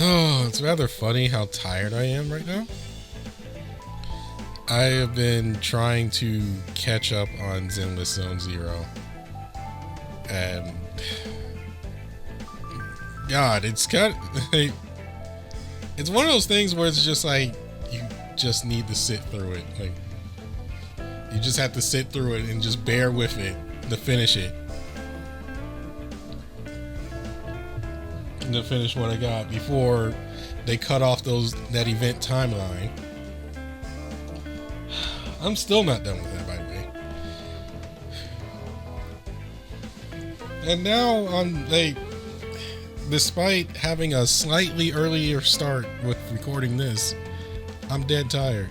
Oh, it's rather funny how tired I am right now. I have been trying to catch up on Zenless Zone Zero. And God, it's kind of like, it's one of those things where it's just like you just need to sit through it. Like you just have to sit through it and just bear with it to finish it. And to finish what I got before they cut off that event timeline. I'm still not done with that, by the way. And now I'm like, despite having a slightly earlier start with recording this, I'm dead tired.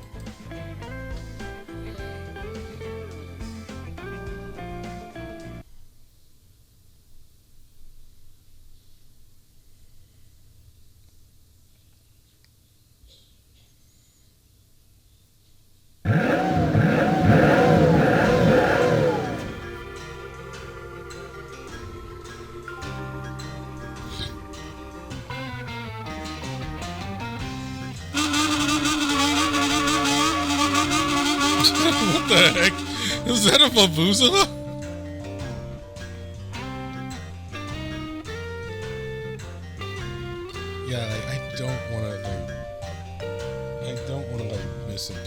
What the heck? Is that a Vuvuzela? Yeah, I don't want to miss a day.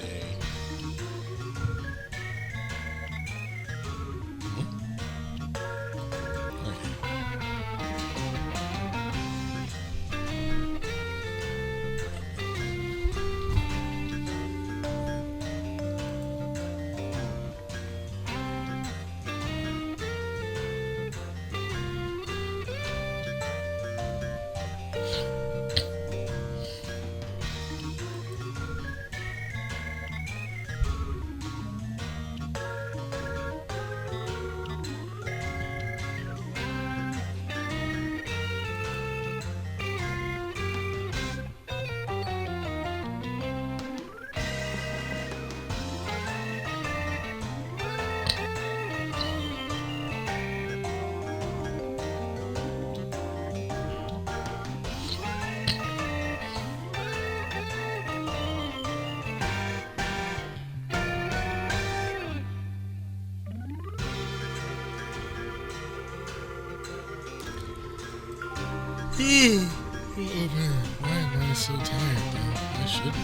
Oh man, why am I so tired though? I should be.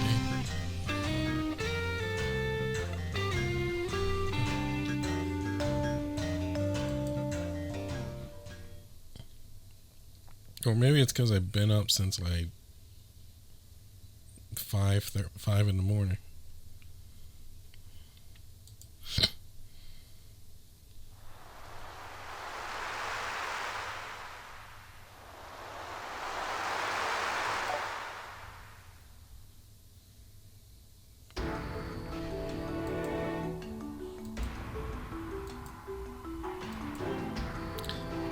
Or maybe it's because I've been up since like 5 in the morning.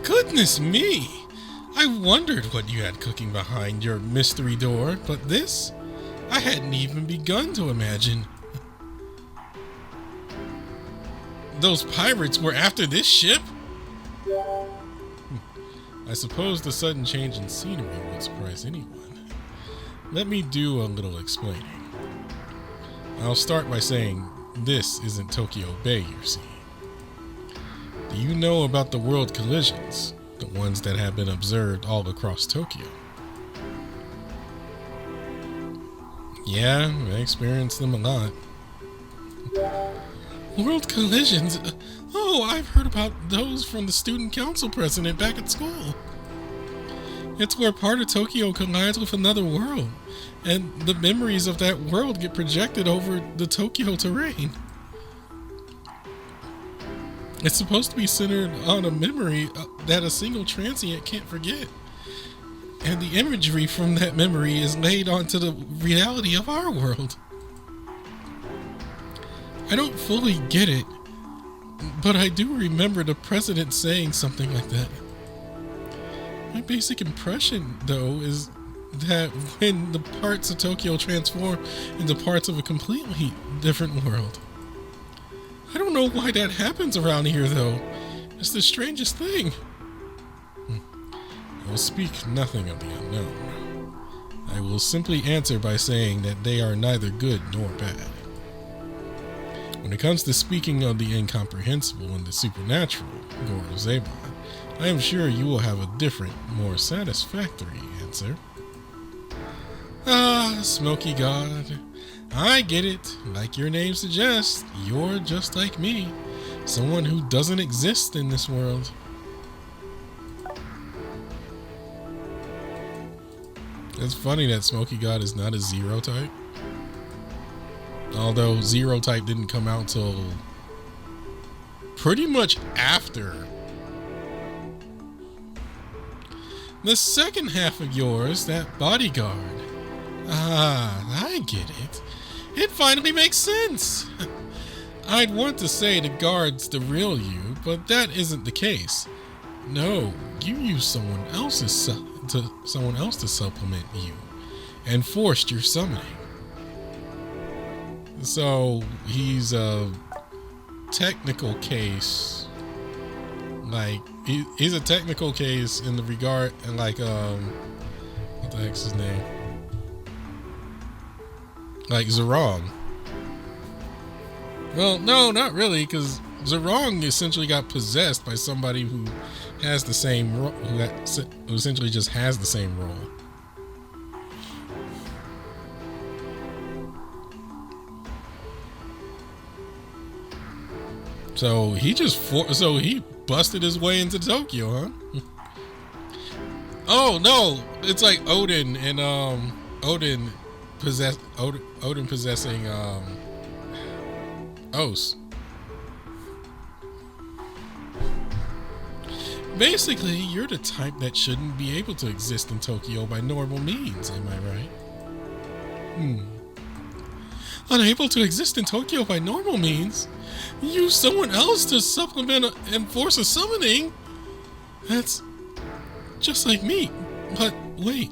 Goodness me! I wondered what you had cooking behind your mystery door, but this, I hadn't even begun to imagine. Those pirates were after this ship? I suppose the sudden change in scenery would surprise anyone. Let me do a little explaining. I'll start by saying this isn't Tokyo Bay you're seeing. Do you know about the world collisions? The ones that have been observed all across Tokyo? Yeah, I experienced them a lot. World collisions? Oh, I've heard about those from the student council president back at school. It's where part of Tokyo collides with another world, and the memories of that world get projected over the Tokyo terrain. It's supposed to be centered on a memory that a single transient can't forget. And the imagery from that memory is laid onto the reality of our world. I don't fully get it, but I do remember the president saying something like that. My basic impression, though, is that when the parts of Tokyo transform into parts of a completely different world. I don't know why that happens around here, though. It's the strangest thing. I will speak nothing of the unknown. will simply answer by saying that they are neither good nor bad. When it comes to speaking of the incomprehensible and the supernatural, Gorozaemon, I am sure you will have a different, more satisfactory answer. Ah, Smoky God, I get it. Like your name suggests, you're just like me, someone who doesn't exist in this world. It's funny that Smoky God is not a zero type. Although zero type didn't come out till pretty much after. The second half of yours, that bodyguard. Ah, I get it. It finally makes sense. I'd want to say the guard's the real you, but that isn't the case. No, you used someone else to supplement you and forced your summoning. So he's a technical case. Like he's a technical case in the regard and like what the heck's his name? Like Zerong. Well, no, not really, because Zerong essentially got possessed by somebody who has the same role, who essentially just has the same role. So he he busted his way into Tokyo, huh? Oh no, it's like Odin and Odin possessing Os. Basically, you're the type that shouldn't be able to exist in Tokyo by normal means, am I right? Unable to exist in Tokyo by normal means? Use someone else to supplement and force a summoning? That's just like me. But wait,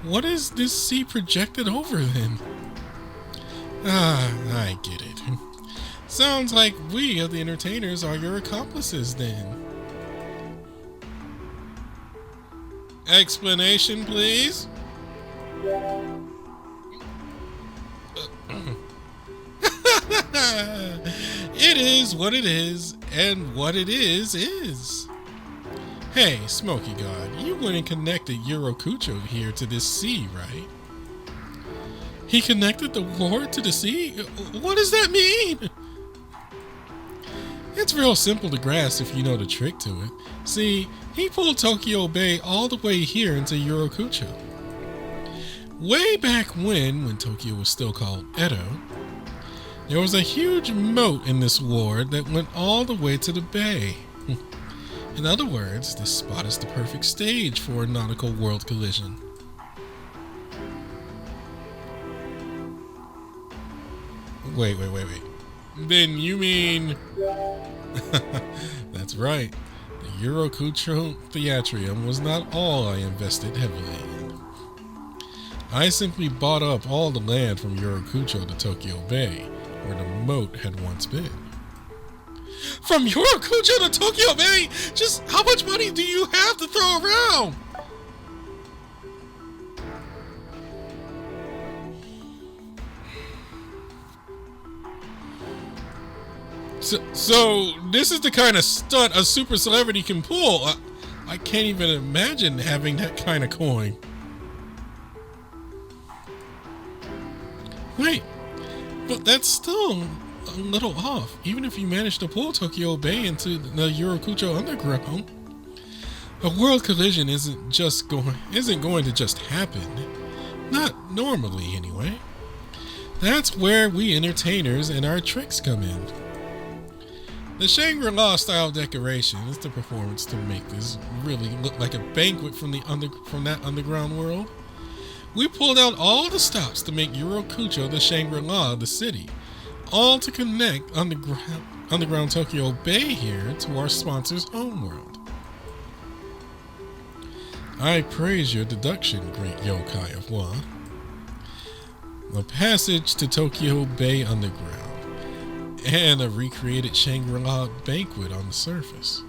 what is this sea projected over then? Ah, I get it. Sounds like we of the entertainers are your accomplices then. Explanation, please? It is what it is, and what it is. Hey, Smoky God, you went and connected Yorokucho here to this sea, right? He connected the ward to the sea? What does that mean? It's real simple to grasp if you know the trick to it. See, he pulled Tokyo Bay all the way here into Yorokucho. Way back when Tokyo was still called Edo, there was a huge moat in this ward that went all the way to the bay. In other words, this spot is the perfect stage for a nautical world collision. Wait. Then you mean... That's right. The Yorokucho Theatrium was not all I invested heavily in. I simply bought up all the land from Yorokucho to Tokyo Bay, where the moat had once been. From Yorokucho to Tokyo Bay? Just how much money do you have to throw around? So this is the kind of stunt a super celebrity can pull. I can't even imagine having that kind of coin. Wait, but that's still a little off. Even if you manage to pull Tokyo Bay into the Yorokucho underground, a world collision isn't going to just happen. Not normally, anyway. That's where we entertainers and our tricks come in. The Shangri-La style decoration is the performance to make this really look like a banquet from that underground world. We pulled out all the stops to make Yorokucho the Shangri-La of the city, all to connect underground Tokyo Bay here to our sponsor's homeworld. I praise your deduction, great yokai of Wa. The passage to Tokyo Bay underground, and a recreated Shangri-La banquet on the surface.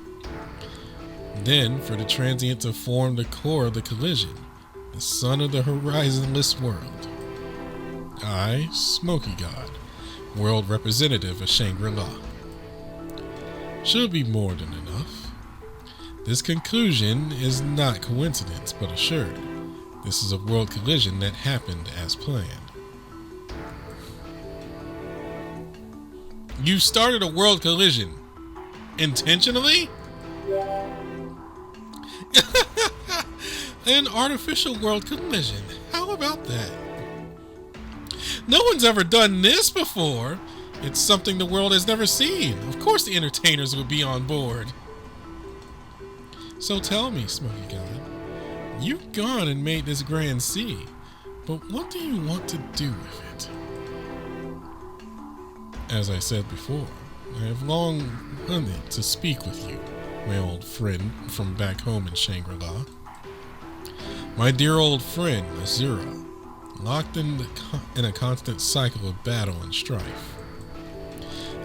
Then, for the transient to form the core of the collision, the son of the horizonless world. I, Smoky God, world representative of Shangri-La. Should be more than enough. This conclusion is not coincidence, but assured. This is a world collision that happened as planned. You started a world collision. Intentionally? An artificial world collision. How about that? No one's ever done this before. It's something the world has never seen. Of course the entertainers would be on board. So tell me, Smoky God, you've gone and made this grand sea, but what do you want to do with it? As I said before, I have long wanted to speak with you, my old friend from back home in Shangri-La. My dear old friend, Azura, locked in a constant cycle of battle and strife.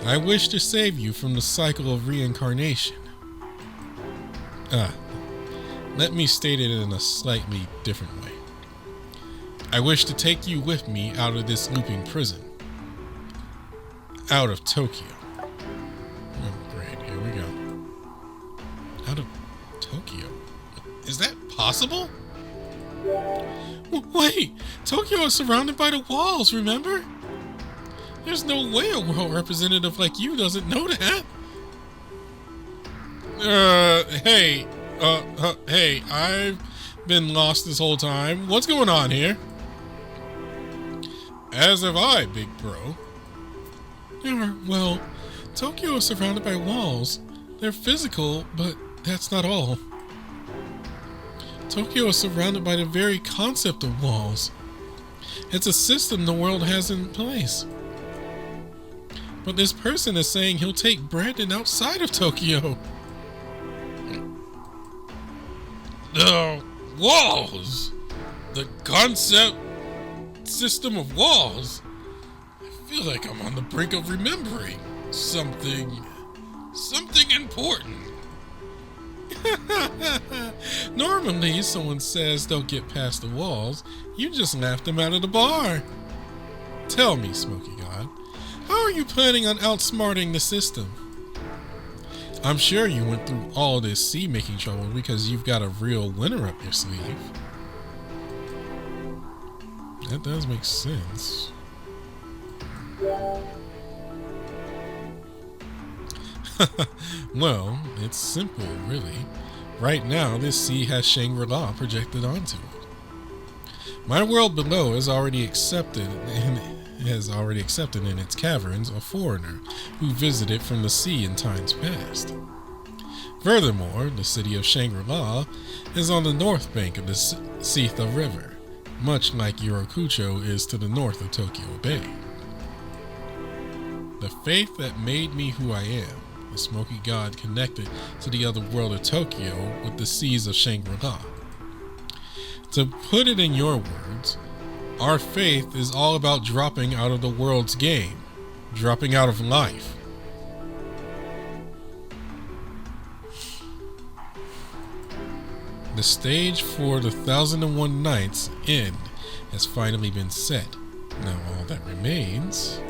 I wish to save you from the cycle of reincarnation. Let me state it in a slightly different way. I wish to take you with me out of this looping prison. Out of Tokyo. Oh, great. Here we go. Out of Tokyo? Is that possible? Wait! Tokyo is surrounded by the walls, remember? There's no way a world representative like you doesn't know that. Hey, I've been lost this whole time. What's going on here? As have I, big bro. Well, Tokyo is surrounded by walls. They're physical, but that's not all. Tokyo is surrounded by the very concept of walls. It's a system the world has in place. But this person is saying he'll take Brandon outside of Tokyo. The walls! The concept system of walls? I feel like I'm on the brink of remembering something important. Normally, someone says they'll get past the walls, you just laugh them out of the bar. Tell me, Smoky God, how are you planning on outsmarting the system? I'm sure you went through all this sea-making trouble because you've got a real winner up your sleeve. That does make sense. Well, it's simple, really. Right now, this sea has Shangri-La projected onto it. My world below has already accepted in its caverns a foreigner who visited from the sea in times past. Furthermore, the city of Shangri-La is on the north bank of the Seetha River, much like Yorokucho is to the north of Tokyo Bay. The faith that made me who I am, the Smoky God connected to the other world of Tokyo with the seas of Shangri-La. To put it in your words, our faith is all about dropping out of the world's game, dropping out of life. The stage for the 1001 Nights end has finally been set. Now all that remains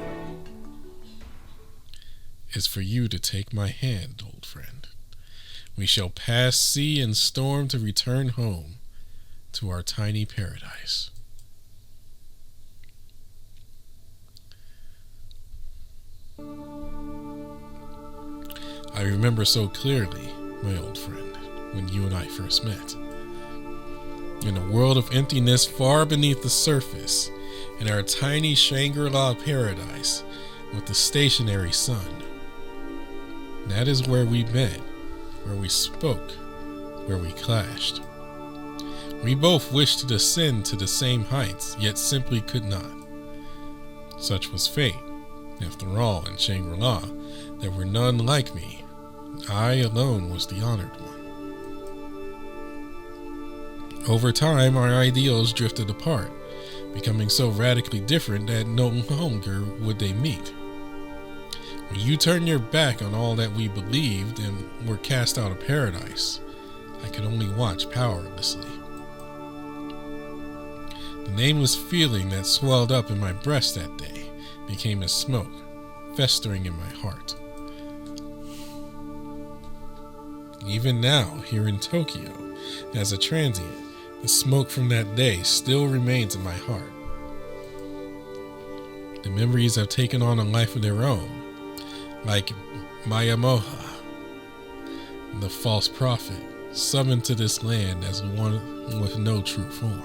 is for you to take my hand, old friend. We shall pass sea and storm to return home to our tiny paradise. I remember so clearly, my old friend, when you and I first met. In a world of emptiness far beneath the surface, in our tiny Shangri-La paradise with the stationary sun. That is where we met, where we spoke, where we clashed. We both wished to descend to the same heights, yet simply could not. Such was fate. After all, in Shangri-La, there were none like me. I alone was the honored one. Over time, our ideals drifted apart, becoming so radically different that no longer would they meet. When you turned your back on all that we believed and were cast out of paradise, I could only watch powerlessly. nameless feeling that swelled up in my breast that day became a smoke, festering in my heart. Even now, here in Tokyo, as a transient, the smoke from that day still remains in my heart. The memories have taken on a life of their own, like Mayamoha, the false prophet, summoned to this land as one with no true form.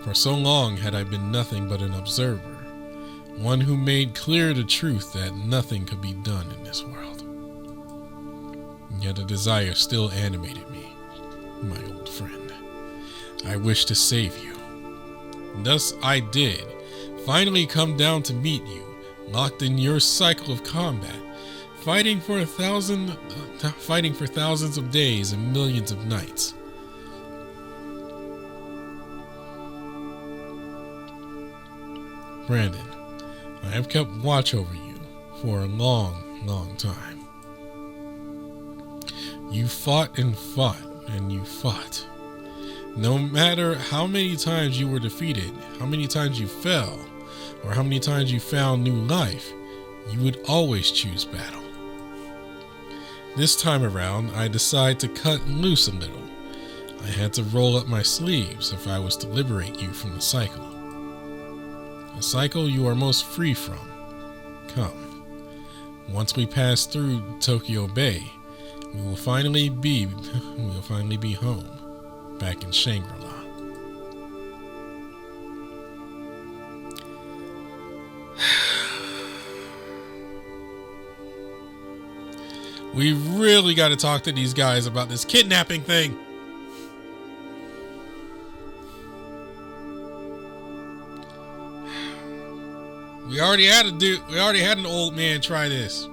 For so long had I been nothing but an observer, one who made clear the truth that nothing could be done in this world. Yet a desire still animated me, my old friend. I wished to save you. Thus I did, finally come down to meet you, locked in your cycle of combat, fighting for thousands of days and millions of nights. Brandon, I have kept watch over you for a long, long time. You fought and fought and you fought. No matter how many times you were defeated, how many times you fell, or how many times you found new life, you would always choose battle. This time around, I decided to cut loose a little. I had to roll up my sleeves if I was to liberate you from the cycle. A cycle you are most free from. Come. Once we pass through Tokyo Bay, we will finally be home, back in Shangri-La. We really got to talk to these guys about this kidnapping thing. We already had an old man try this.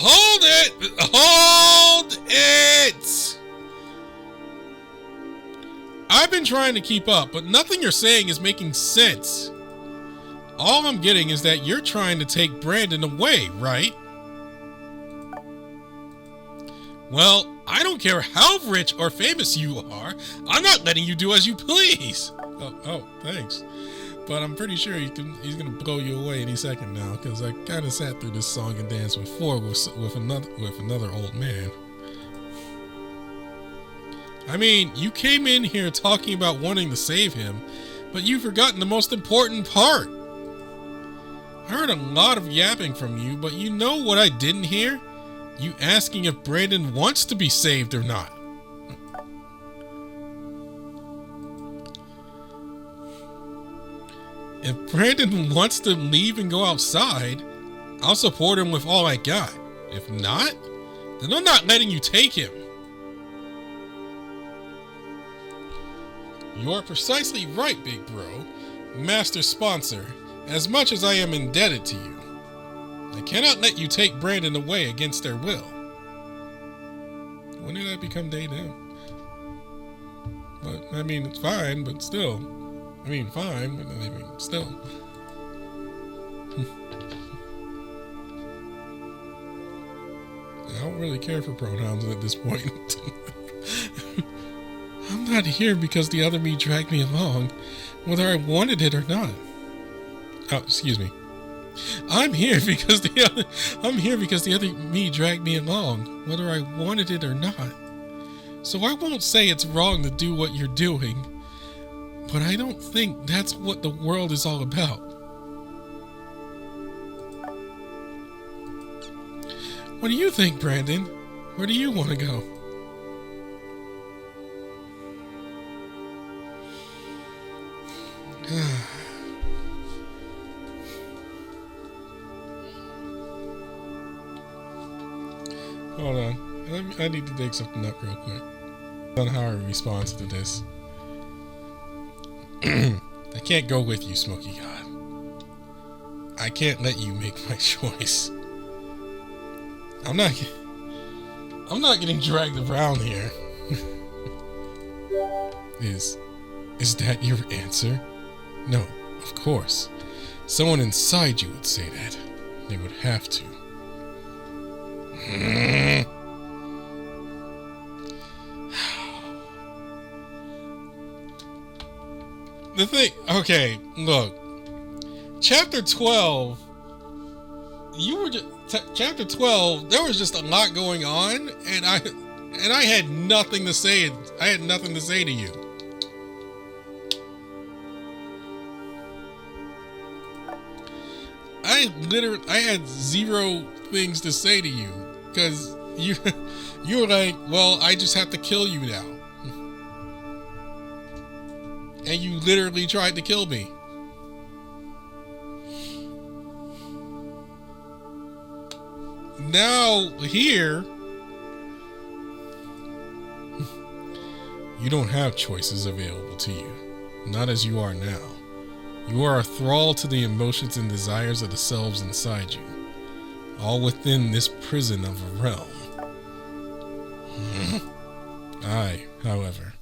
Hold it! Hold it! I've been trying to keep up, but nothing you're saying is making sense. All I'm getting is that you're trying to take Brandon away, right? Well, I don't care how rich or famous you are. I'm not letting you do as you please. Oh, thanks. But I'm pretty sure he's gonna blow you away any second now, because I kind of sat through this song and dance before with another old man. I mean, you came in here talking about wanting to save him, but you've forgotten the most important part. I heard a lot of yapping from you, but you know what I didn't hear? You asking if Brandon wants to be saved or not. If Brandon wants to leave and go outside, I'll support him with all I got. If not, then I'm not letting you take him. You are precisely right, big bro, master sponsor, as much as I am indebted to you. I cannot let you take Brandon away against their will. When did I become day now? But, I mean, it's fine, but still. I mean, fine, but I mean, still. I don't really care for pronouns at this point. I'm not here because the other me dragged me along, whether I wanted it or not. Oh, excuse me. I'm here because the other me dragged me along, whether I wanted it or not. So I won't say it's wrong to do what you're doing, but I don't think that's what the world is all about. What do you think, Brandon? Where do you want to go? Hold on. I need to dig something up real quick. On how I respond to this. I can't go with you, Smoky God. I can't let you make my choice. I'm not getting dragged around here. Is Is that your answer? No, of course. Someone inside you would say that. They would have to. The thing, okay, look. Chapter 12, chapter 12, there was just a lot going on, and I had nothing to say. I had nothing to say to you. I had zero things to say to you, because you were like, well, I just have to kill you now. And you literally tried to kill me. Now, here, you don't have choices available to you. Not as you are now. You are a thrall to the emotions and desires of the selves inside you, all within this prison of a realm. I, however,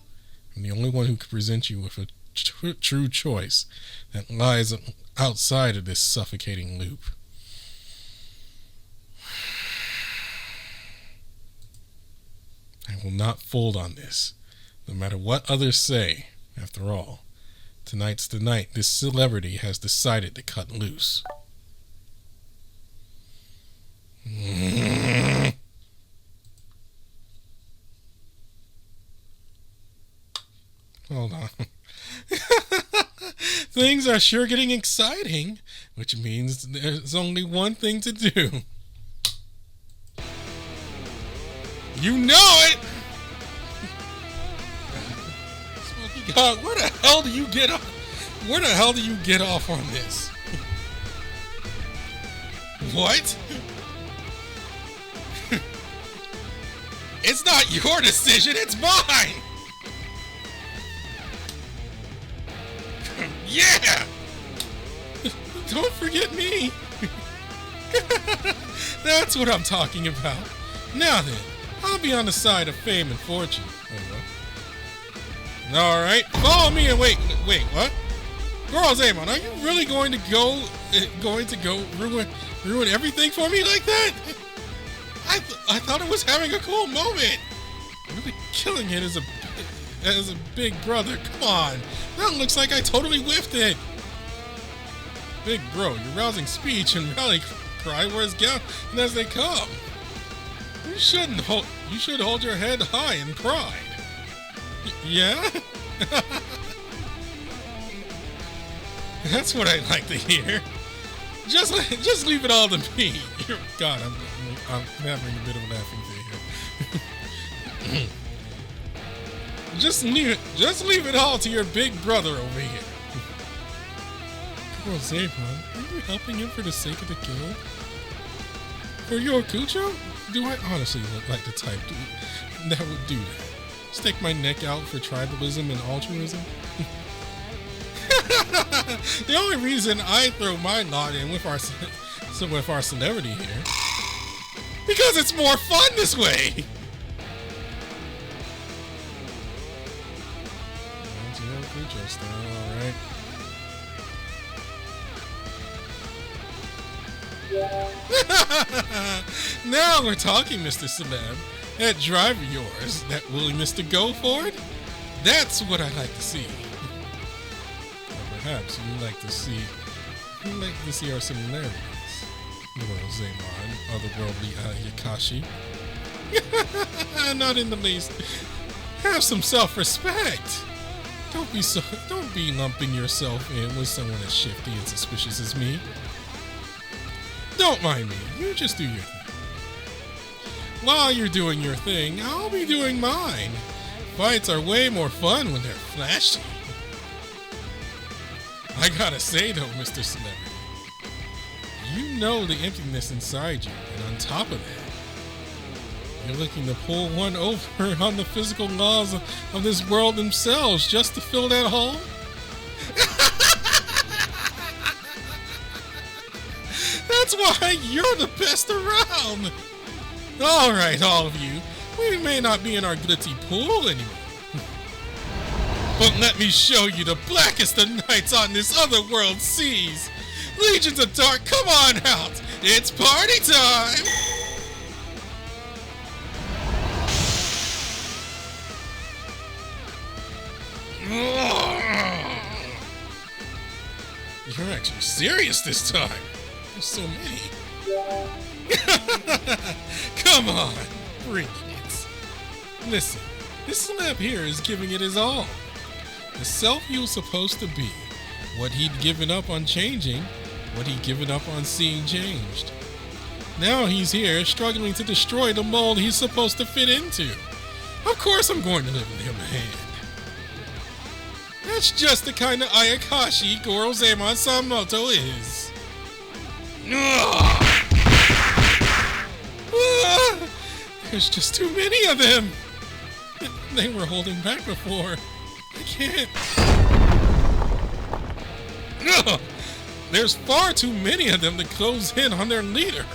am the only one who can present you with a true choice that lies outside of this suffocating loop. I will not fold on this, no matter what others say. After all, tonight's the night this celebrity has decided to cut loose. Hold on. Things are sure getting exciting, which means there's only one thing to do. You know it! Smoky God, where the hell do you get off? Where the hell do you get off on this? What? It's not your decision, it's mine! Yeah! Don't forget me! That's what I'm talking about. Now then, I'll be on the side of fame and fortune. Alright, follow me and wait, what? Gorozaemon, are you really going to go ruin everything for me like that? I thought it was having a cool moment. Really killing it as a big brother. Come on. That looks like I totally whiffed it. Big bro, you're rousing speech and rally cry whereas as they come. You should hold your head high in pride. Yeah? That's what I'd like to hear. Just leave it all to me. God, I'm having a bit of a laughing fit here. Just leave it all to your big brother over here. Gorozaemon, are you helping him for the sake of the guild? For your Kucho? Do I honestly look like the type that would do that? Stick my neck out for tribalism and altruism? The only reason I throw my lot in with our celebrity here, because it's more fun this way. Alright. Now we're talking, Mr. Celeb. That drive of yours, that willingness to go for it, that's what I like to see. Or perhaps you like to see our similarities. Gorozaemon, otherworldly Yakashi. Not in the least. Have some self-respect. Don't be lumping yourself in with someone as shifty and suspicious as me. Don't mind me. You just do your thing. While you're doing your thing, I'll be doing mine. Fights are way more fun when they're flashy. I gotta say though, Mr. Celebrity, you know the emptiness inside you, and on top of that, you're looking to pull one over on the physical laws of this world themselves just to fill that hole? That's why you're the best around! Alright, all of you. We may not be in our glitzy pool anymore. But let me show you the blackest of nights on this otherworld seas. Legions of Dark, come on out. It's party time. You're actually serious this time. There's so many. Come on, bring it. Listen, this slab here is giving it his all. The self he was supposed to be, what he'd given up on changing, what he'd given up on seeing changed. Now he's here struggling to destroy the mold he's supposed to fit into. Of course I'm going to lend him a hand. That's just the kind of Ayakashi Gorozaemon Samoto is. There's just too many of them. They were holding back before. I can't. There's far too many of them to close in on their leader.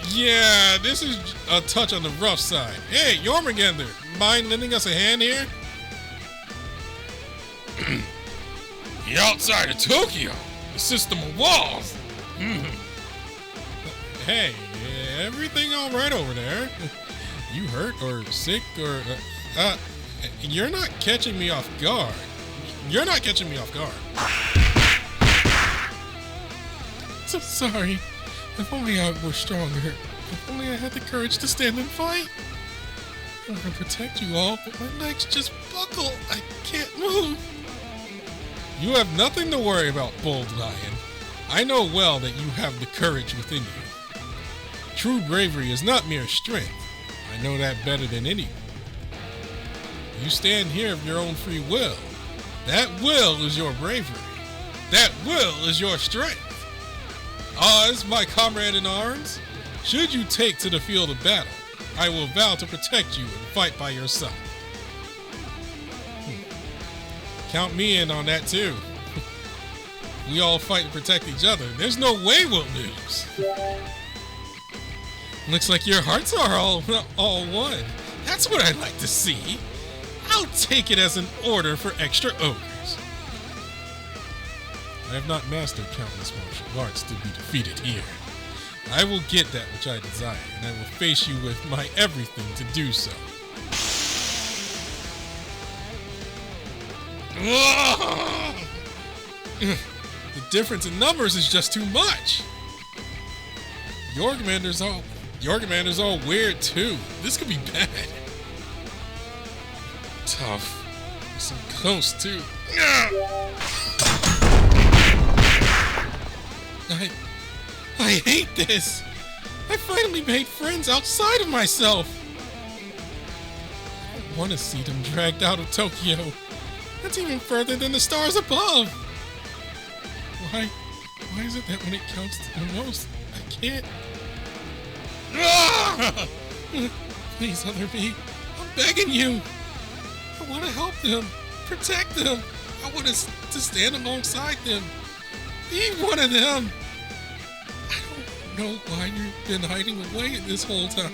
Yeah, this is a touch on the rough side. Hey, Jormungandr, mind lending us a hand here? The outside of Tokyo, the system of walls. Hey, everything all right over there? You hurt or sick or... you're not catching me off guard. You're not catching me off guard. So sorry. If only I were stronger. If only I had the courage to stand and fight. I want to protect you all, but my legs just buckle. I can't move. You have nothing to worry about, Bold Lion. I know well that you have the courage within you. True bravery is not mere strength. I know that better than anyone. You stand here of your own free will. That will is your bravery. That will is your strength. Oz, my comrade in arms, should you take to the field of battle, I will vow to protect you and fight by your side. Count me in on that too. We all fight and protect each other. There's no way we'll lose. Looks like your hearts are all one. That's what I'd like to see. I'll take it as an order for extra ogres. I have not mastered countless martial arts to be defeated here. I will get that which I desire, and I will face you with my everything to do so. The difference in numbers is just too much. Jormungandr's all weird too. This could be bad. Tough. So close too. I hate this. I finally made friends outside of myself. I don't want to see them dragged out of Tokyo. That's even further than the stars above. Why is it that when it counts the most, I can't? Please, Other B, I'm begging you. I want to help them, protect them. I want to stand alongside them, be one of them. I don't know why you've been hiding away this whole time.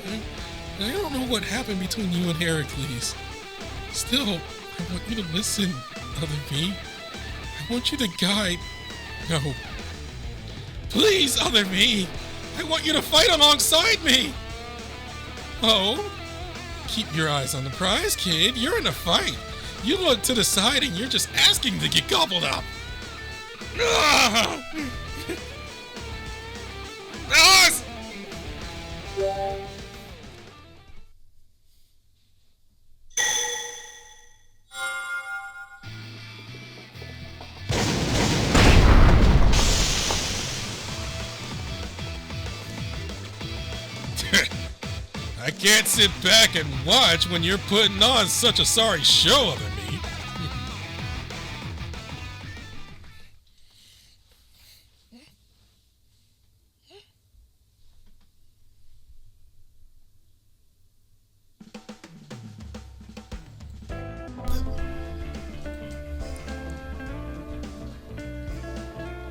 And I don't know what happened between you and Heracles. Still, I want you to listen, Other B. I want you to guide. No. Please, Other B. I want you to fight alongside me. Oh? Keep your eyes on the prize, kid. You're in a fight. You look to the side and you're just asking to get gobbled up. I can't sit back and watch when you're putting on such a sorry show of me.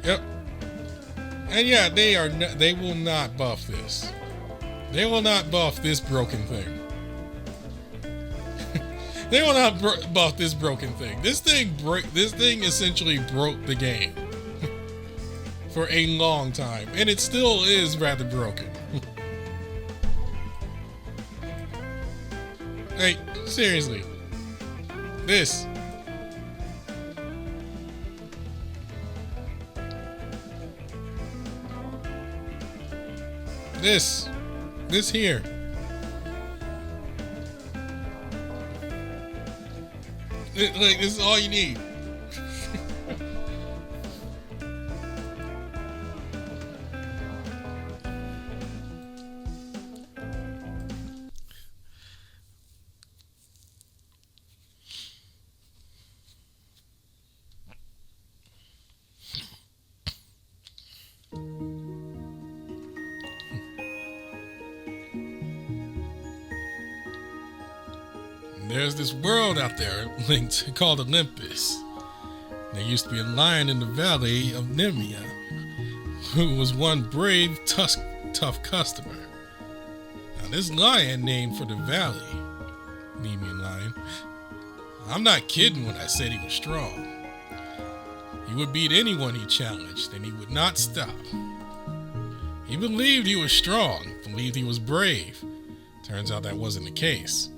Yep. And yeah, they will not buff this. They will not buff this broken thing. They were not about this broken thing. This thing essentially broke the game for a long time, and it still is rather broken. Like, seriously. This. This here. Like, this is all you need. There's this world out there linked called Olympus. There used to be a lion in the valley of Nemea who was one brave, tough customer. Now this lion named for the valley, Nemean lion, I'm not kidding when I said he was strong. He would beat anyone he challenged, and he would not stop. He believed he was strong, believed he was brave. Turns out that wasn't the case.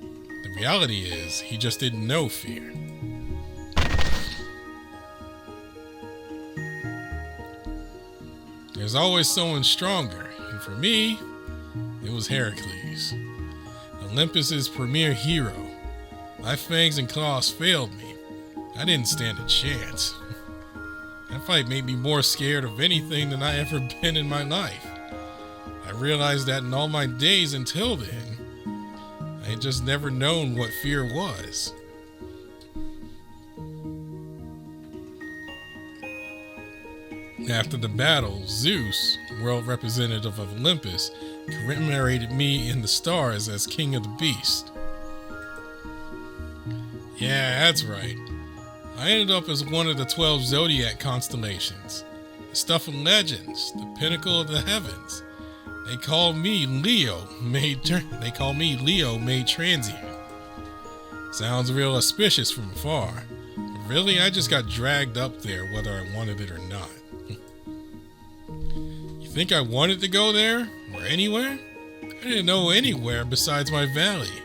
The reality is, he just didn't know fear. There's always someone stronger, and for me, it was Heracles, Olympus's premier hero. My fangs and claws failed me. I didn't stand a chance. That fight made me more scared of anything than I ever been in my life. I realized that in all my days until then, I had just never known what fear was. After the battle, Zeus, world representative of Olympus, commemorated me in the stars as king of the beast. Yeah, that's right. I ended up as one of the 12 zodiac constellations, the stuff of legends, the pinnacle of the heavens. They call me Leo, made transient. Sounds real auspicious from afar. But really, I just got dragged up there whether I wanted it or not. You think I wanted to go there? Or anywhere? I didn't know anywhere besides my valley.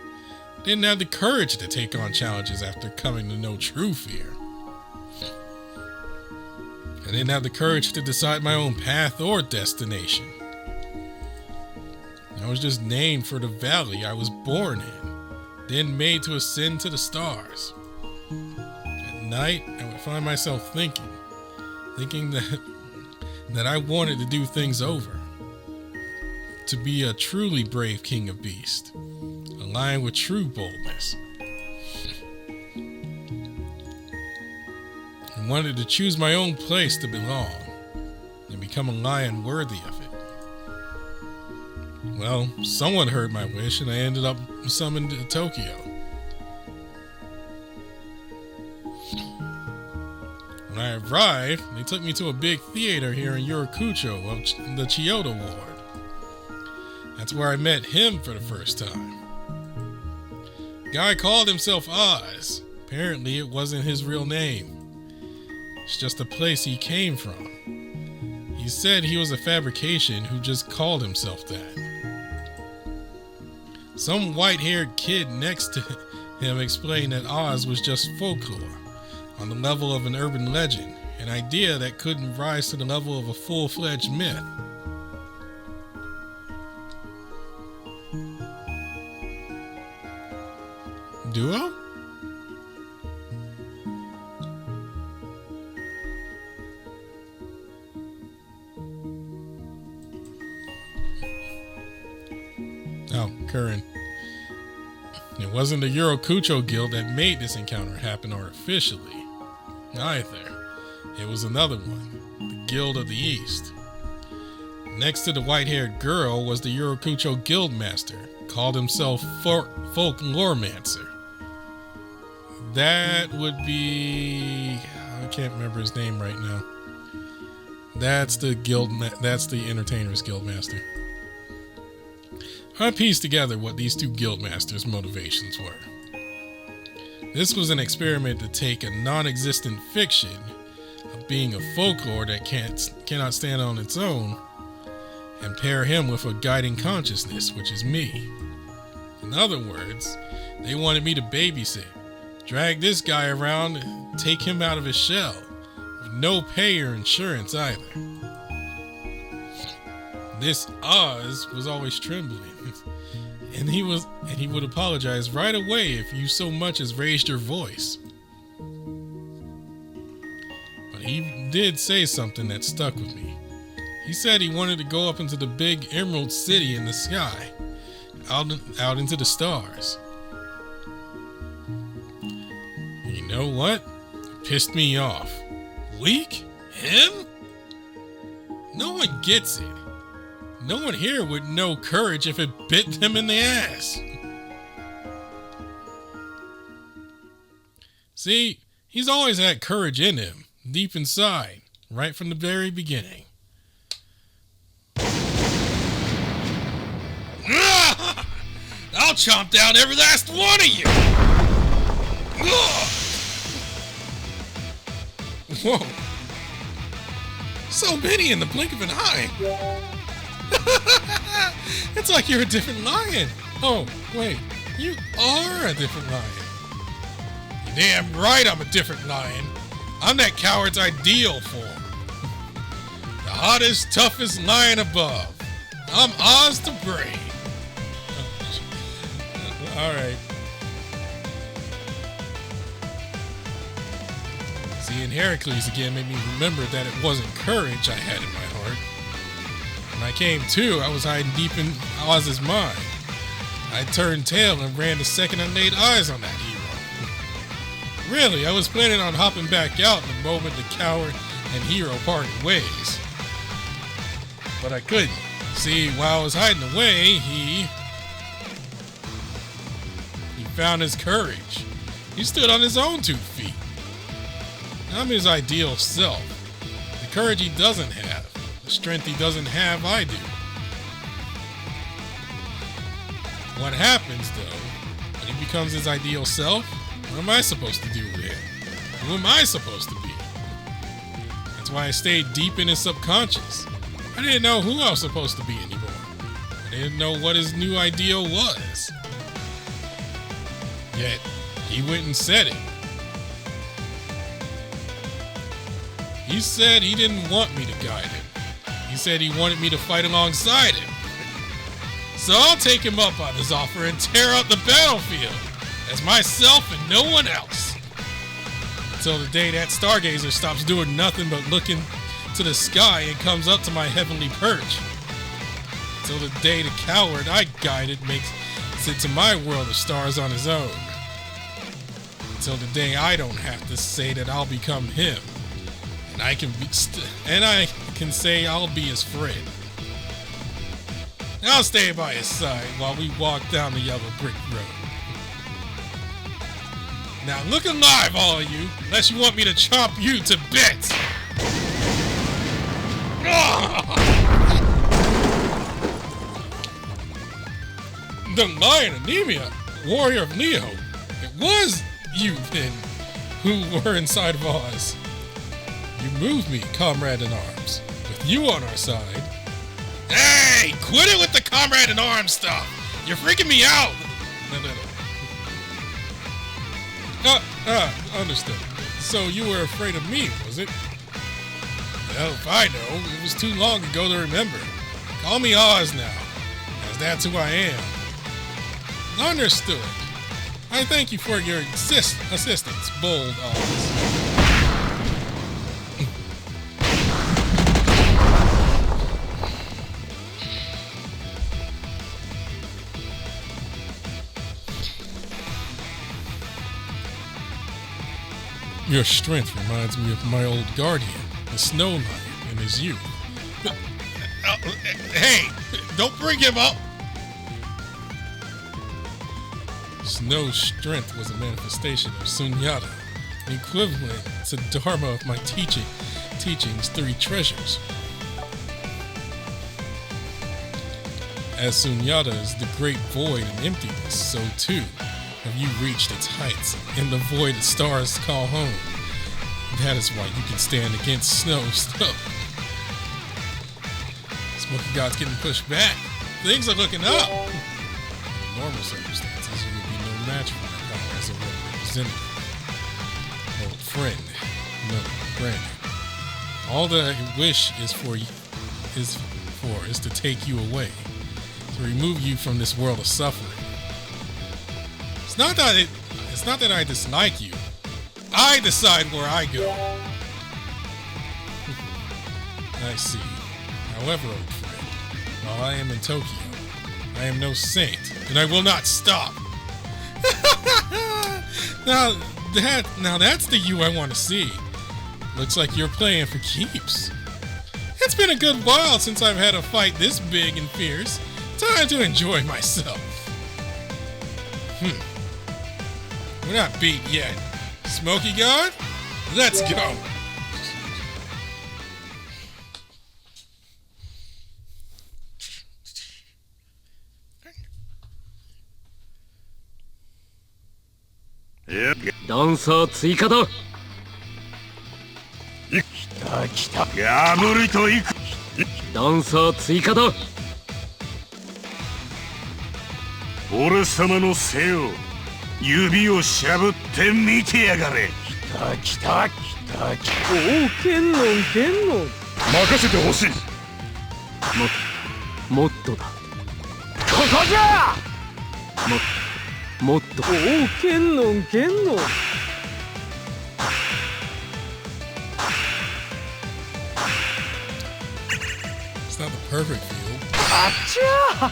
I didn't have the courage to take on challenges after coming to know true fear. I didn't have the courage to decide my own path or destination. I was just named for the valley I was born in, then made to ascend to the stars. At night, I would find myself thinking that I wanted to do things over, to be a truly brave king of beasts, a lion with true boldness. I wanted to choose my own place to belong and become a lion worthy of it. Well, someone heard my wish and I ended up summoned to Tokyo. When I arrived, they took me to a big theater here in Yurakucho of the Chiyoda Ward. That's where I met him for the first time. The guy called himself Oz. Apparently it wasn't his real name. It's just a place he came from. He said he was a fabrication who just called himself that. Some white-haired kid next to him explained that Oz was just folklore, on the level of an urban legend, an idea that couldn't rise to the level of a full-fledged myth. Duo? Oh, Curran. It wasn't the Yurakucho Guild that made this encounter happen artificially. Either. It was another one, the Guild of the East. Next to the white-haired girl was the Yurakucho Guildmaster, called himself Folkloremancer. That would be... I can't remember his name right now. That's the Entertainer's Guildmaster. I pieced together what these two guildmasters' motivations were. This was an experiment to take a non-existent fiction of being a folklore that cannot stand on its own and pair him with a guiding consciousness, which is me. In other words, they wanted me to babysit, drag this guy around, and take him out of his shell, with no pay or insurance either. This Oz was always trembling, and he would apologize right away if you so much as raised your voice. But he did say something that stuck with me. He said he wanted to go up into the big emerald city in the sky, out into the stars. And you know what? It pissed me off. Weak? Him? No one gets it. No one here would know courage if it bit them in the ass. See, he's always had courage in him, deep inside, right from the very beginning. I'll chomp down every last one of you! Whoa. So many in the blink of an eye. It's like you're a different lion. Oh, wait. You are a different lion. You're damn right I'm a different lion. I'm that coward's ideal form. The hottest, toughest lion above. I'm Oz the Brave. Alright. Seeing Heracles again made me remember that it wasn't courage I had in my heart. When I came to, I was hiding deep in Oz's mind. I turned tail and ran the second I laid eyes on that hero. Really, I was planning on hopping back out the moment the coward and hero parted ways. But I couldn't. See, while I was hiding away, he found his courage. He stood on his own 2 feet. I'm his ideal self. The courage he doesn't have, the strength he doesn't have, I do. What happens, though, when he becomes his ideal self? What am I supposed to do with him? Who am I supposed to be? That's why I stayed deep in his subconscious. I didn't know who I was supposed to be anymore. I didn't know what his new ideal was. Yet, he went and said it. He said he didn't want me to guide him. He said he wanted me to fight alongside him. So I'll take him up on his offer and tear out the battlefield as myself and no one else. Until the day that stargazer stops doing nothing but looking to the sky and comes up to my heavenly perch. Until the day the coward I guided makes it to my world of stars on his own. Until the day I don't have to say that I'll become him, and I can say I'll be his friend. I'll stay by his side while we walk down the yellow brick road. Now look alive, all of you, unless you want me to chomp you to bits. The Lion Anemia, warrior of Leo. It was you then who were inside of Oz. You moved me, comrade in arms. With you on our side. Hey, quit it with the comrade in arms stuff. You're freaking me out. Understood. So you were afraid of me, was it? Well, if I know, it was too long ago to remember. Call me Oz now, as that's who I am. Understood. I thank you for your assistance, bold Oz. Your strength reminds me of my old guardian, the Snow Lion, in his youth. Hey, don't bring him up! Snow's strength was a manifestation of Sunyata, an equivalent to Dharma of my teachings 3 treasures. As Sunyata is the great void and emptiness, so too have you reached its heights in the void the stars call home. That is why you can stand against snow. Smoky God's getting pushed back. Things are looking up. In normal circumstances, you would be no match for my power as a world representative. Old friend, no, Brandon. All that I wish is to take you away, to remove you from this world of suffering. It's not that I dislike you. I decide where I go. I see. However, old friend, while I am in Tokyo, I am no saint, and I will not stop. Now that's the you I want to see. Looks like you're playing for keeps. It's been a good while since I've had a fight this big and fierce. Time to enjoy myself. We're not beat yet. Smoky God, let's go. Dancer 追加だ。来た。破りといく。ダンサー追加だ。俺様の背を指をしゃぶって見てやがれ。来た。おお、剣論。任せてほしい。もっとだ。ここじゃ。もっと。おお、剣論。It's not the perfect field. あっちゃ。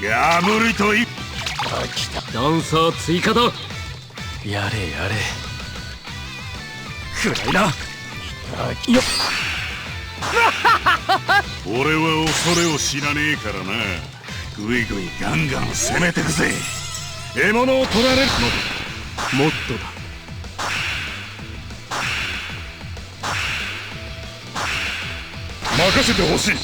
破りといく。ダンサー追加だ。やれ。暗いな。よっ。俺は恐れを知らねえからな。ぐいぐいガンガン攻めてくぜ。獲物を取られる。もっとだ。任せてほしい。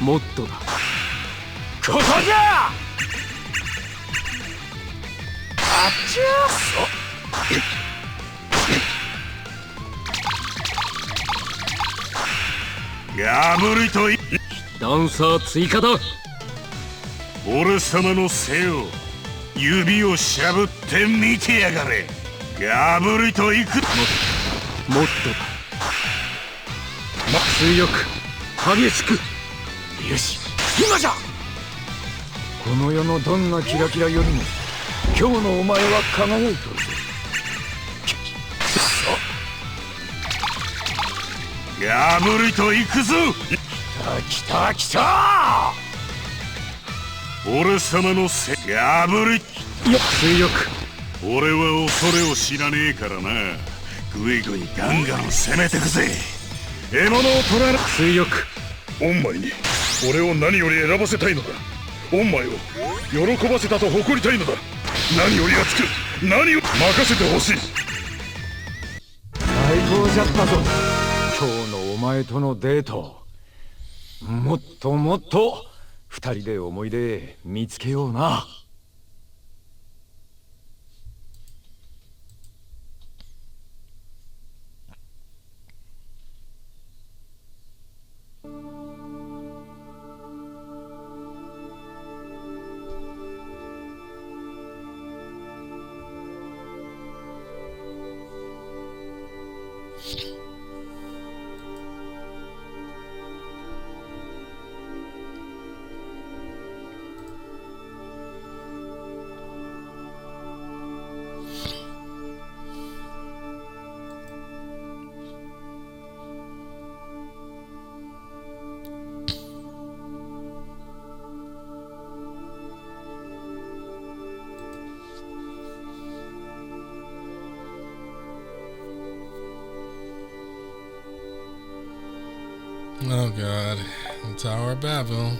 もっとだ。ここじゃ。あっちゃ。破りとい。ダンサー追加だ。俺様の背を指をしゃぶって見てやがれ。破りといく。もっとだ。強く激しく。よし、今じゃ。この世のどんなキラキラよりも今日のお前は輝いとる。破りといくぞ。来た。俺様の背破り。強く。俺は恐れを知らねえからな。ぐいぐいガンガン攻めてくぜ。獲物を取られ。強く。お前に俺を何より選ばせたいのだ。お前を喜ばせたと誇りたいのだ。何より熱く何を任せてほしい。最高じゃったぞ今日のお前とのデート。もっと二人で思い出見つけような。Oh God, the Tower of Babel.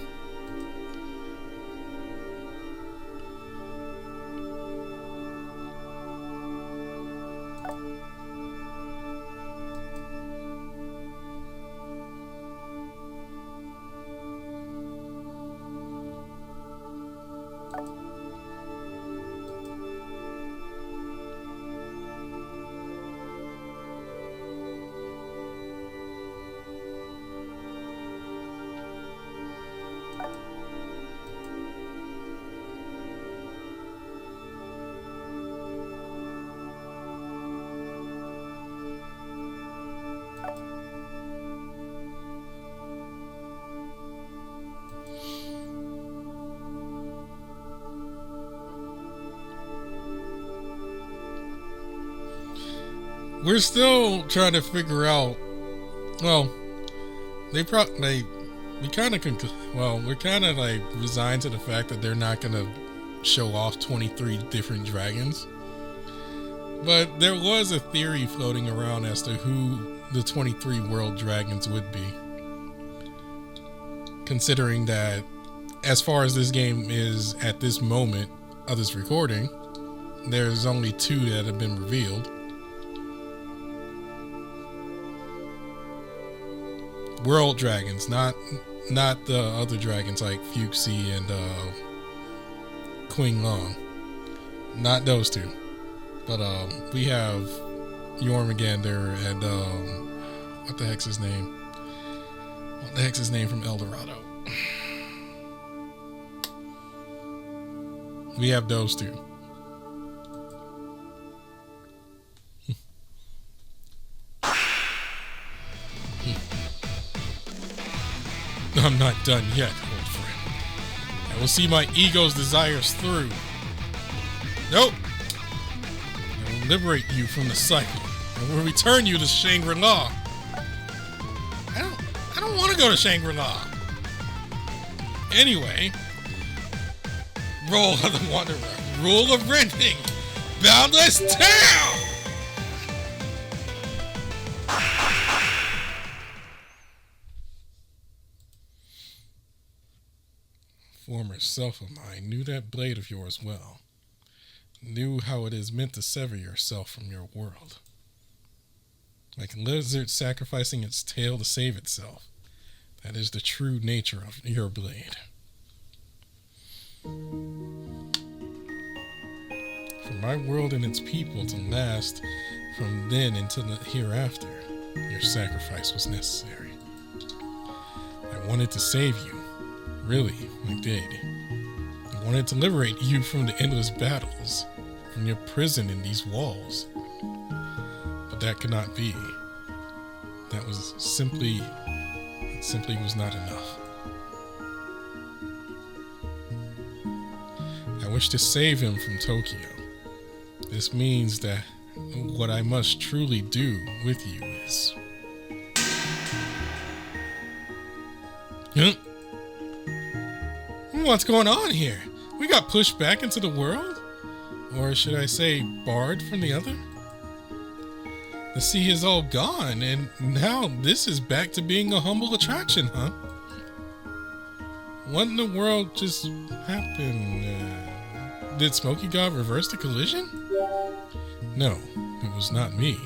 we're still trying to figure out. Well, we kind of we're kind of like resigned to the fact that they're not gonna show off 23 different dragons. But there was a theory floating around as to who the 23 world dragons would be. Considering that, as far as this game is at this moment of this recording, there's only 2 that have been revealed. World dragons, not the other dragons like Fuxi and Qing Long. Not those 2. But we have Jormungandr and what the heck's his name? What the heck's his name from El Dorado? We have those 2. I'm not done yet, old friend. I will see my ego's desires through. Nope. I will liberate you from the cycle. I will return you to Shangri-La. I don't want to go to Shangri-La. Anyway, roll of the Wanderer, rule of rending, boundless town. Former self of mine knew that blade of yours well. Knew how it is meant to sever yourself from your world. Like a lizard sacrificing its tail to save itself. That is the true nature of your blade. For my world and its people to last from then into the hereafter, your sacrifice was necessary. I wanted to save you. Really, I did. I wanted to liberate you from the endless battles, from your prison in these walls. But that could not be. That simply was not enough. I wish to save him from Tokyo. This means that what I must truly do with you is... What's going on here? We got pushed back into the world? Or should I say, barred from the other? The sea is all gone, and now this is back to being a humble attraction, huh? What in the world just happened? Did Smoky God reverse the collision? No, it was not me.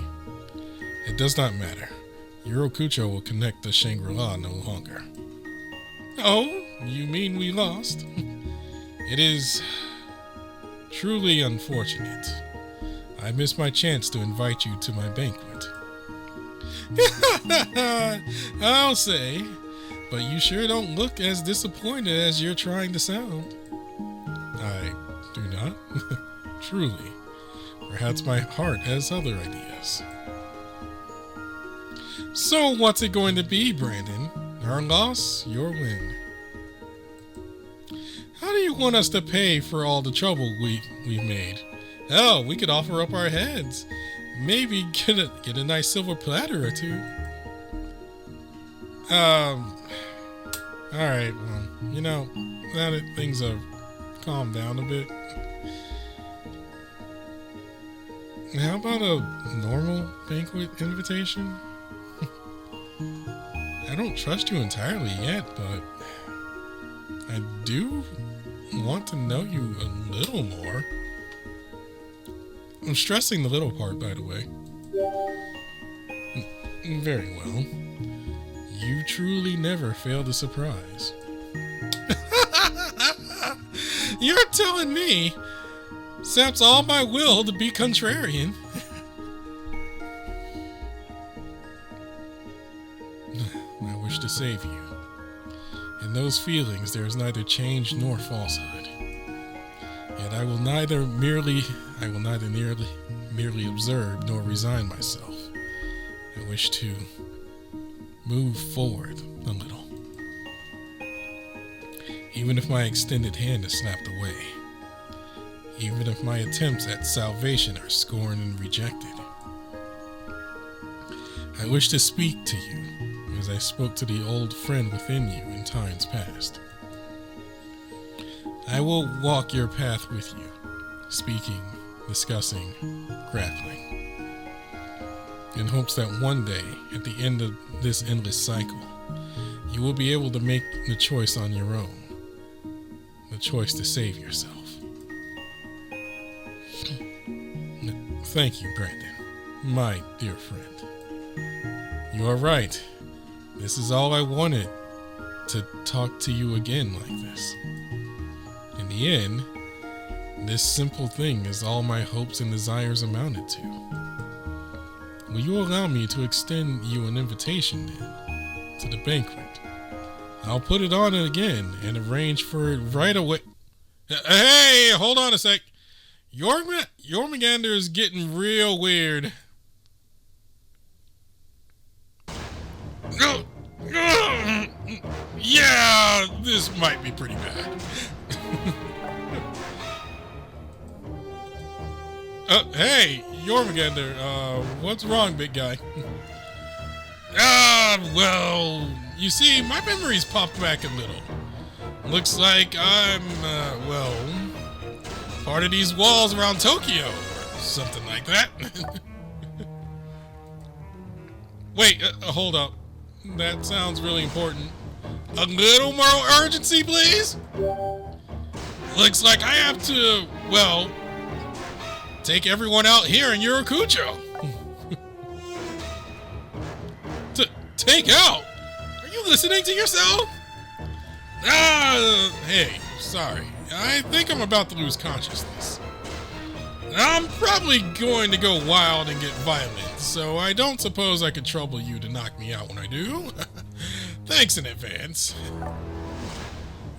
It does not matter. Yurokucho will connect the Shangri-La no longer. Oh, you mean we lost? It is truly unfortunate. I missed my chance to invite you to my banquet. I'll say, but you sure don't look as disappointed as you're trying to sound. I do not. Truly. Perhaps my heart has other ideas. So what's it going to be, Brandon? Our loss, your win. How do you want us to pay for all the trouble we've made? Hell, we could offer up our heads. Maybe get a nice silver platter or 2. Alright, well, now that things have calmed down a bit, how about a normal banquet invitation? I don't trust you entirely yet, but I do want to know you a little more. I'm stressing the little part, by the way. Very well. You truly never fail to surprise. You're telling me saps all my will to be contrarian. I wish to save you. In those feelings there is neither change nor falsehood. Yet I will neither merely observe nor resign myself. I wish to move forward a little. Even if my extended hand is snapped away. Even if my attempts at salvation are scorned and rejected. I wish to speak to you as I spoke to the old friend within you in times past. I will walk your path with you, speaking, discussing, grappling, in hopes that one day, at the end of this endless cycle, you will be able to make the choice on your own, the choice to save yourself. Thank you, Brandon, my dear friend. You are right. This is all I wanted, to talk to you again like this. In the end, this simple thing is all my hopes and desires amounted to. Will you allow me to extend you an invitation then to the banquet? I'll put it on again and arrange for it right away. Hey, hold on a sec. Jormungandr is getting real weird. Yeah, this might be pretty bad. Hey, Jormungandr, what's wrong, big guy? Well, you see, my memories popped back a little. Looks like I'm, well, part of these walls around Tokyo, or something like that. Wait, hold up. That sounds really important. A little more urgency, please? Looks like I have to, well, take everyone out here in Yurakucho. Take out? Are you listening to yourself? Hey, sorry. I think I'm about to lose consciousness. I'm probably going to go wild and get violent, so I don't suppose I could trouble you to knock me out when I do. Thanks in advance.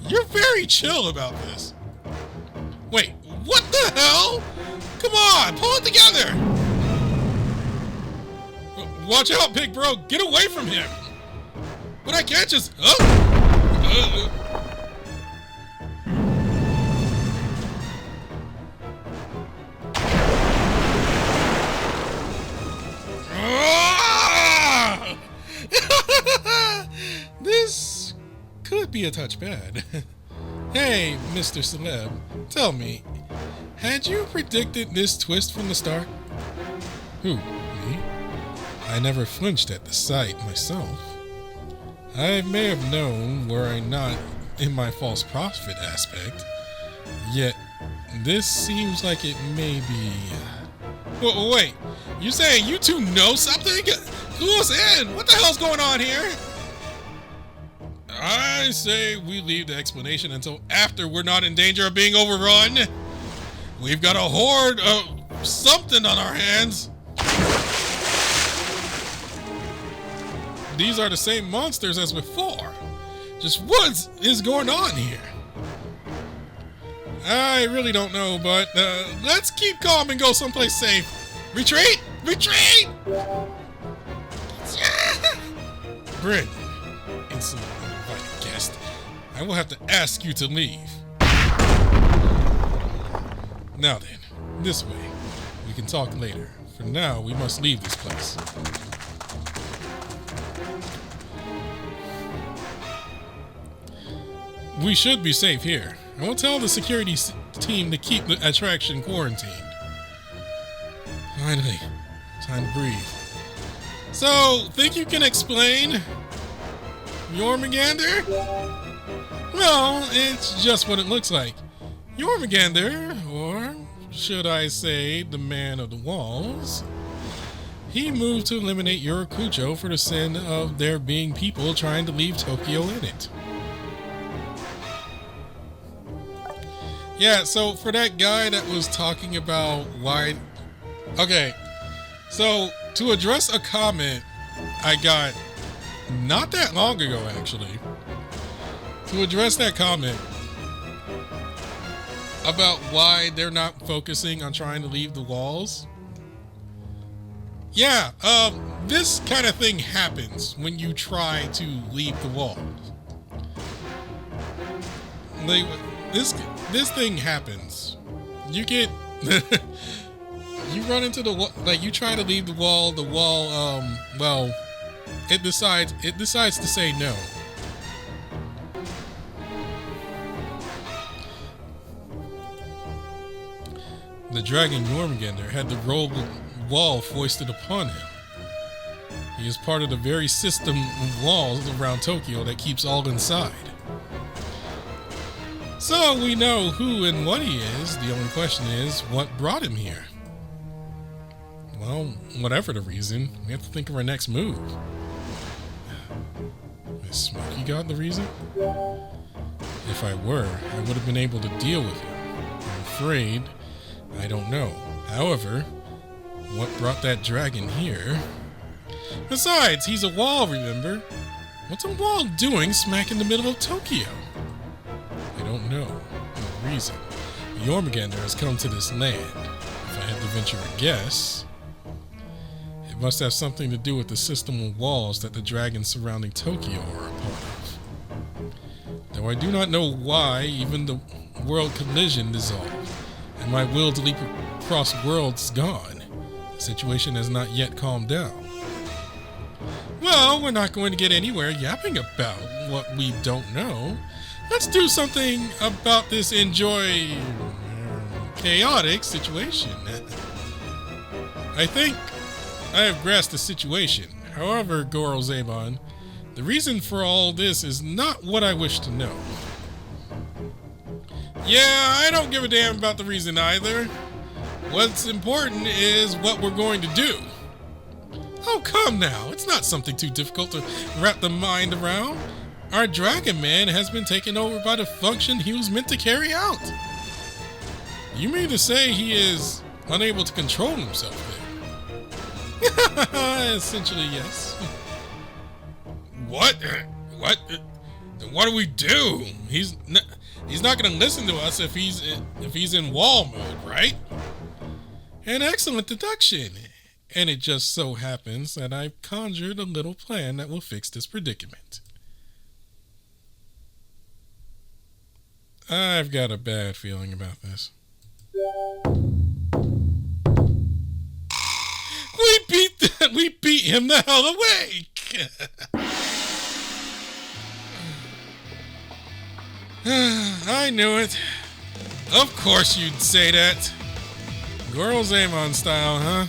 You're very chill about this. Wait, what the hell? Come on, pull it together! Watch out, big bro! Get away from him! But I can't just... This could be a touch bad. Hey, Mr. Celeb, tell me, had you predicted this twist from the start? Who, me? I never flinched at the sight myself. I may have known were I not in my false prophet aspect, yet this seems like it may be... Wait, you saying you two know something? Clue us in! What the hell's going on here? I say we leave the explanation until after we're not in danger of being overrun. We've got a horde of something on our hands. These are the same monsters as before. Just what is going on here? I really don't know, but let's keep calm and go someplace safe. Retreat! Retreat! Bryn, instantly uninvited guest, I will have to ask you to leave. Now then, this way. We can talk later. For now, we must leave this place. We should be safe here. I will tell the security team to keep the attraction quarantined. Finally, time to breathe. So, think you can explain? Jormungandr? Well, it's just what it looks like. Jormungandr, or should I say, the man of the walls, he moved to eliminate Yurakucho for the sin of there being people trying to leave Tokyo in it. Yeah, so for that guy that was talking about why... Okay, so to address a comment I got not that long ago, actually, to address that comment about why they're not focusing on trying to leave the walls. Yeah, this kind of thing happens when you try to leave the walls. Like, this thing happens. You get You run into the wall, like you try to leave the wall, well, it decides to say no. The dragon Jormungandr had the rogue wall foisted upon him. He is part of the very system of walls around Tokyo that keeps all inside. So we know who and what he is. The only question is, what brought him here? Well, whatever the reason, we have to think of our next move. Is Smoky God the reason? If I were, I would have been able to deal with him. I'm afraid I don't know. However, what brought that dragon here? Besides, he's a wall, remember? What's a wall doing smack in the middle of Tokyo? I don't know. No reason. Jormungandr has come to this land. If I had to venture a guess, it must have something to do with the system of walls that the dragons surrounding Tokyo are a part of. Though I do not know why even the world collision dissolved, and my will to leap across worlds gone. The situation has not yet calmed down. Well, we're not going to get anywhere yapping about what we don't know. Let's do something about this chaotic situation. I think I have grasped the situation. However, Gorozaemon, the reason for all this is not what I wish to know. Yeah, I don't give a damn about the reason either. What's important is what we're going to do. Oh, come now. It's not something too difficult to wrap the mind around. Our Dragon Man has been taken over by the function he was meant to carry out. You mean to say he is unable to control himself then? Essentially, yes. What? What do we do? He's not going to listen to us if he's in wall mode, right? An excellent deduction. And it just so happens that I've conjured a little plan that will fix this predicament. I've got a bad feeling about this. We beat him the hell away. I knew it. Of course you'd say that. Gorozaemon style, huh?